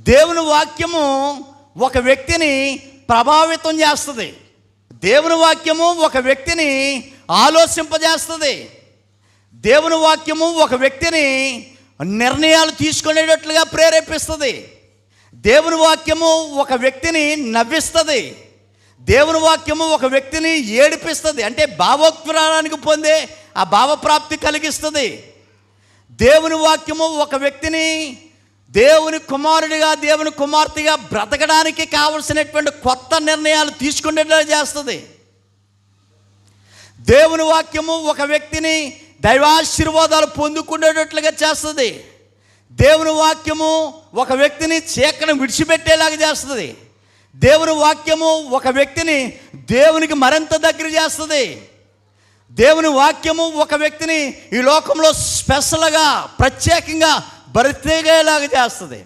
దేవుని వాక్యము ఒక వ్యక్తిని ప్రభావితం చేస్తుంది. దేవుని వాక్యము ఒక వ్యక్తిని ఆలోచింపజేస్తుంది. దేవుని వాక్యము ఒక వ్యక్తిని నిర్ణయాలు తీసుకునేటట్లుగా ప్రేరేపిస్తుంది. దేవుని వాక్యము ఒక వ్యక్తిని నవ్విస్తుంది. దేవుని వాక్యము ఒక వ్యక్తిని ఏడిపిస్తుంది, అంటే భావోత్ప్రాణానికి పొందే ఆ భావప్రాప్తి కలిగిస్తుంది. దేవుని వాక్యము ఒక వ్యక్తిని దేవుని కుమారుడిగా, దేవుని కుమార్తెగా బ్రతకడానికి కావలసినటువంటి కొత్త నిర్ణయాలు తీసుకునేలా చేస్తుంది. దేవుని వాక్యము ఒక వ్యక్తిని దైవాశీర్వాదాలు పొందుకునేటట్లుగా చేస్తుంది. దేవుని వాక్యము ఒక వ్యక్తిని చీకటిని విడిచిపెట్టేలాగా చేస్తుంది. దేవుని వాక్యము ఒక వ్యక్తిని దేవునికి మరింత దగ్గర చేస్తుంది. దేవుని వాక్యము ఒక వ్యక్తిని ఈ లోకంలో స్పెషల్గా, ప్రత్యేకంగా బ్రతికేలాగా చేస్తుంది.